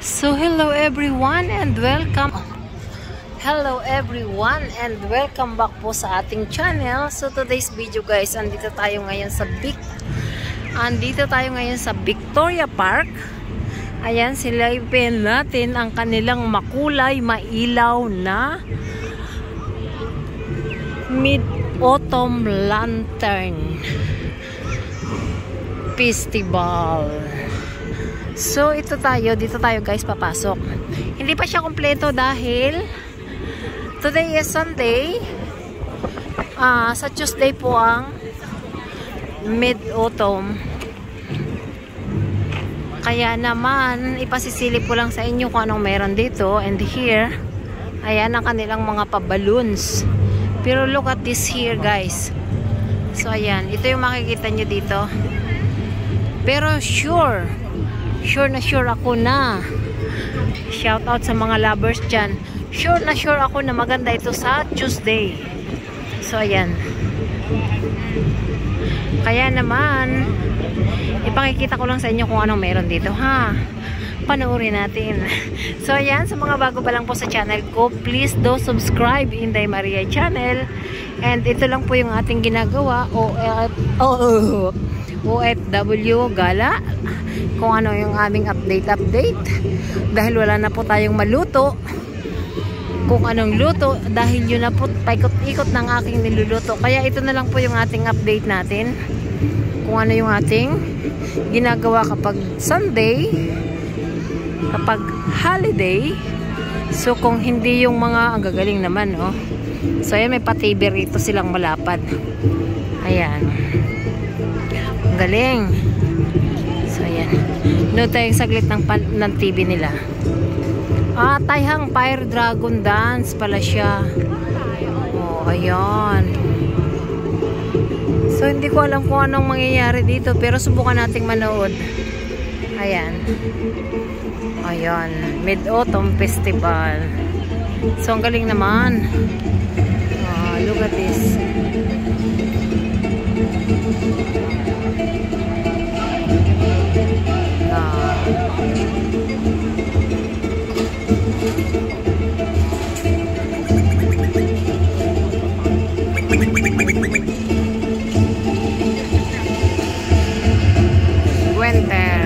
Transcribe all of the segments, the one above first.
So hello everyone and welcome. Hello everyone and welcome back po sa ating channel. So today's video guys, andito tayo ngayon sa Victoria Park. Ayan, silipin natin ang kanilang makulay, mailaw na Mid-Autumn Lantern Festival. So dito tayo guys papasok. Hindi pa siya kompleto dahil today is Sunday. Sa Tuesday po ang Mid-Autumn. Kaya naman ipasisilip ko lang sa inyo kung anong meron dito. And here, ayan ang kanilang mga pa-balloons. Pero look at this here guys. So ayan, ito yung makikita nyo dito. Pero sure na sure ako na, shout out sa mga lovers dyan, sure na sure ako na maganda ito sa Tuesday. So ayan, kaya naman ipakikita ko lang sa inyo kung anong meron dito, ha, panoorin natin. So ayan, sa mga bago pa lang po sa channel ko, please do subscribe Inday Maria channel. And ito lang po yung ating ginagawa, OFW Gala, kung ano yung aming update dahil wala na po tayong maluto kung anong luto dahil yun na po paikot-ikot ng aking niluluto. Kaya ito na lang po yung ating update natin kung ano yung ating ginagawa kapag Sunday, kapag holiday. So kung hindi yung mga, ang gagaling naman, oh. So ayan, may patiber rito silang malapad. Ayan, ang galing. So ayan, nood tayong saglit ng TV nila. Taihang Fire Dragon Dance pala siya. Oh, ayan. So hindi ko alam kung anong mangyayari dito, pero subukan nating manood. Ayan, Mid-Autumn Festival. So ang galing naman. Look at this. Winter.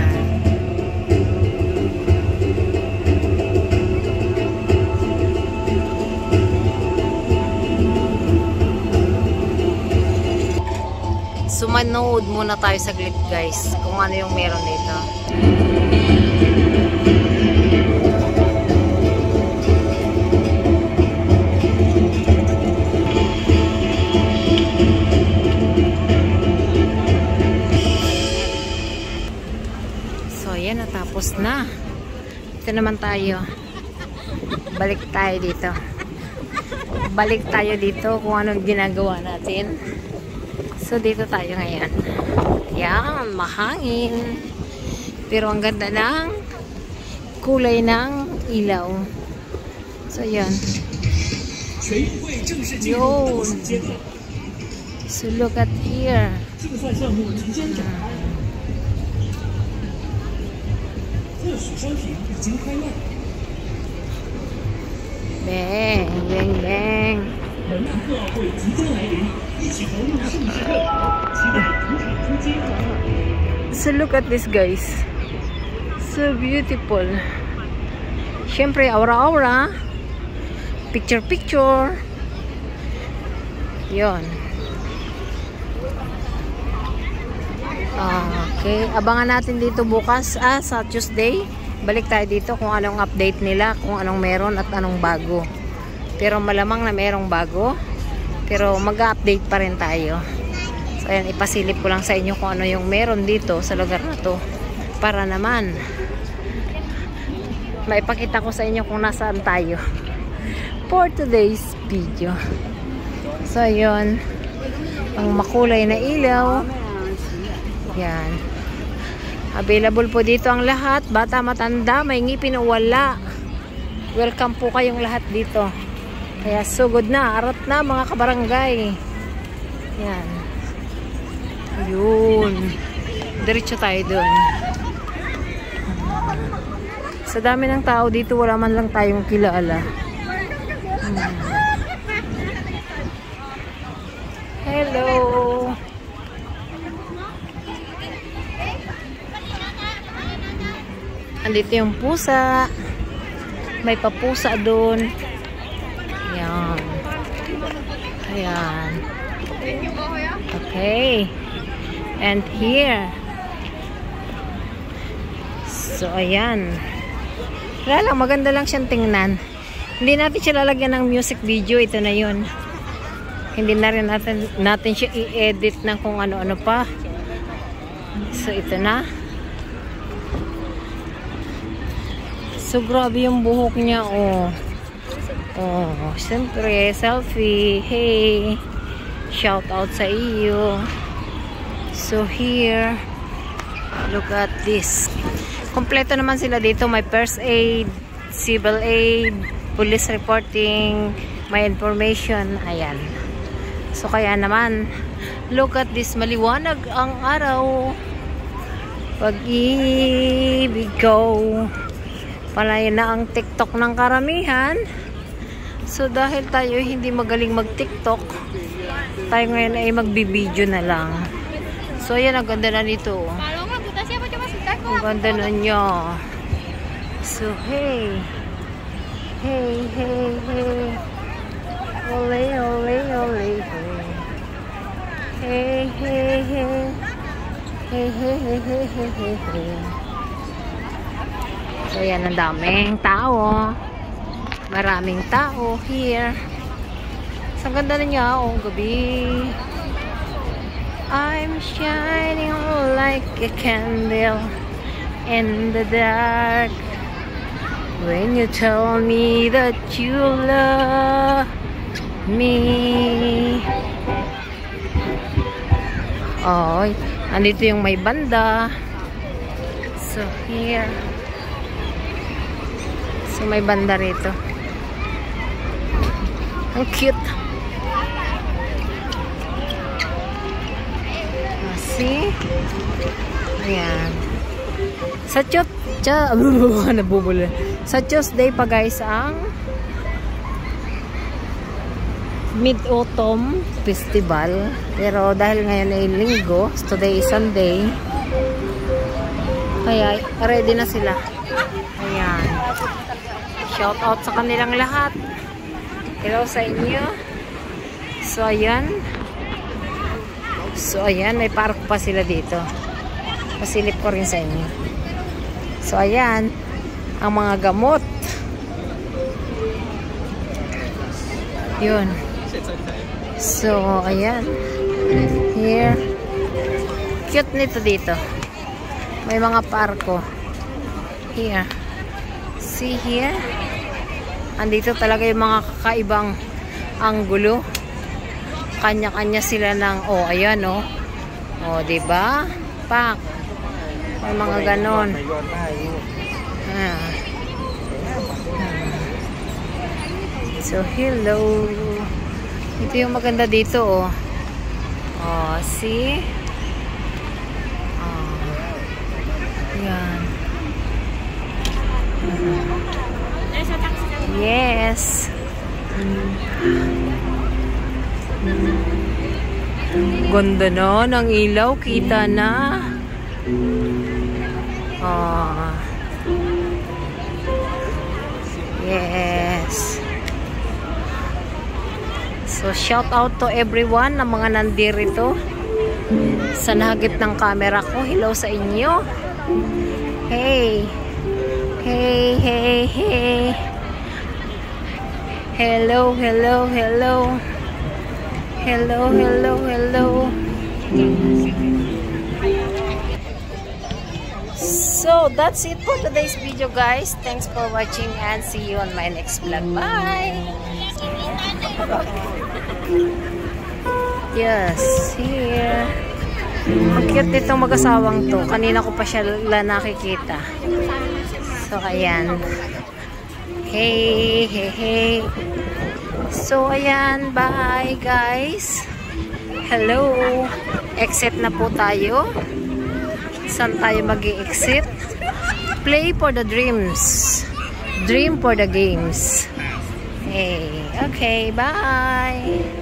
Sumanood muna tayo saglit guys kung ano yung meron dito. So ayan, natapos na. Ito naman tayo. Balik tayo dito kung anong ginagawa natin. So dito tayo ngayon. Yan, mahangin. Pero ang ganda ng kulay ng ilaw. So yan. Yun. So look at here. Bang, bang, bang. So look at this guys. So beautiful. Syempre aura-aura, picture. Yon. Okay, abangan natin dito bukas sa Tuesday. Balik tayo dito kung anong update nila, kung anong meron at anong bago. Pero malamang na merong bago. Pero mag-update pa rin tayo. So ayan, ipasilip ko lang sa inyo kung ano yung meron dito sa lugar na to. Para naman maipakita ko sa inyo kung nasaan tayo for today's video. So ayun, ang makulay na ilaw. Yan. Available po dito ang lahat. Bata, matanda, may ngipin o wala. Welcome po kayong lahat dito. Kaya sugod na, arat na mga kabarangay. Yan. Ayun. Diretso tayo doon. Sa dami ng tao dito, wala man lang tayong kilala. Hello! Andito yung pusa. May papusa doon. Ayan. Ayan. Okay. And here. So, ayan. Wala lang, maganda lang siyang tingnan. Hindi natin siya lalagyan ng music video. Ito na yun. Hindi na rin natin siya i-edit ng kung ano-ano pa. So, ito na. So, grabe yung buhok niya, oh. Oh, siyempre, selfie. Hey, shout out sa iyo. So, here, look at this. Kompleto naman sila dito. May first aid, civil aid, police reporting, may information. Ayan. So, kaya naman, look at this. Maliwanag ang araw. Pag-ibig ko. Palayan na ang TikTok ng karamihan. So, dahil tayo hindi magaling mag-TikTok, tayo ngayon ay magbibideo na lang. So, ayan, ang ganda na nito. Ang ganda na niya. So, hey. Hey, hey, hey. Ole, ole, ole, hey. Hey, hey, hey. Hey, hey, hey, hey, hey, hey, hey. So, yan, ang daming tao. Maraming tao here. Sa ganda na niya, oh, gabi. I'm shining like a candle in the dark. When you tell me that you love me. Oh, andito yung may banda. So, here. So, may banda rito. Ang cute. See? Ayan. Sa nabubula. Sa Tuesday pa guys ang Mid-Autumn Festival. Pero dahil ngayon ay linggo, today is Sunday, kaya ready na sila. Ayan. Shout out sa kanilang lahat. Hello sa inyo. So, ayan. So, ayan. May park pa sila dito. Pasilip ko rin sa inyo. So, ayan. Ang mga gamot. Yun. So, ayan. Here. Cute nito dito. May mga parko. Here. See here? Andito talaga yung mga kakaibang anggulo. Kanya-kanya sila ng, oh, ayan, oh. Oh, diba? Pak. May mga ganon. So, hello. Ito yung maganda dito, oh. Oh, see? Oh. Yan. Yes. Ganda na ng ilaw, kita na. Oh. Yes. So shout out to everyone na mga nandirito sa nahagip ng camera ko. Hello sa inyo. Hey. Hey, hey, hey. Hello, hello, hello. Hello, hello, hello. So, that's it for today's video, guys. Thanks for watching and see you on my next vlog. Bye! Yes, here. Ang cute nitong mag-asawang to. Kanina ko pa siya nakikita. So, ayan. Hey, hey, hey. So, ayan. Bye, guys. Hello. Exit na po tayo. Saan tayo mag-i-exit? Play for the dreams. Dream for the games. Hey, okay, bye.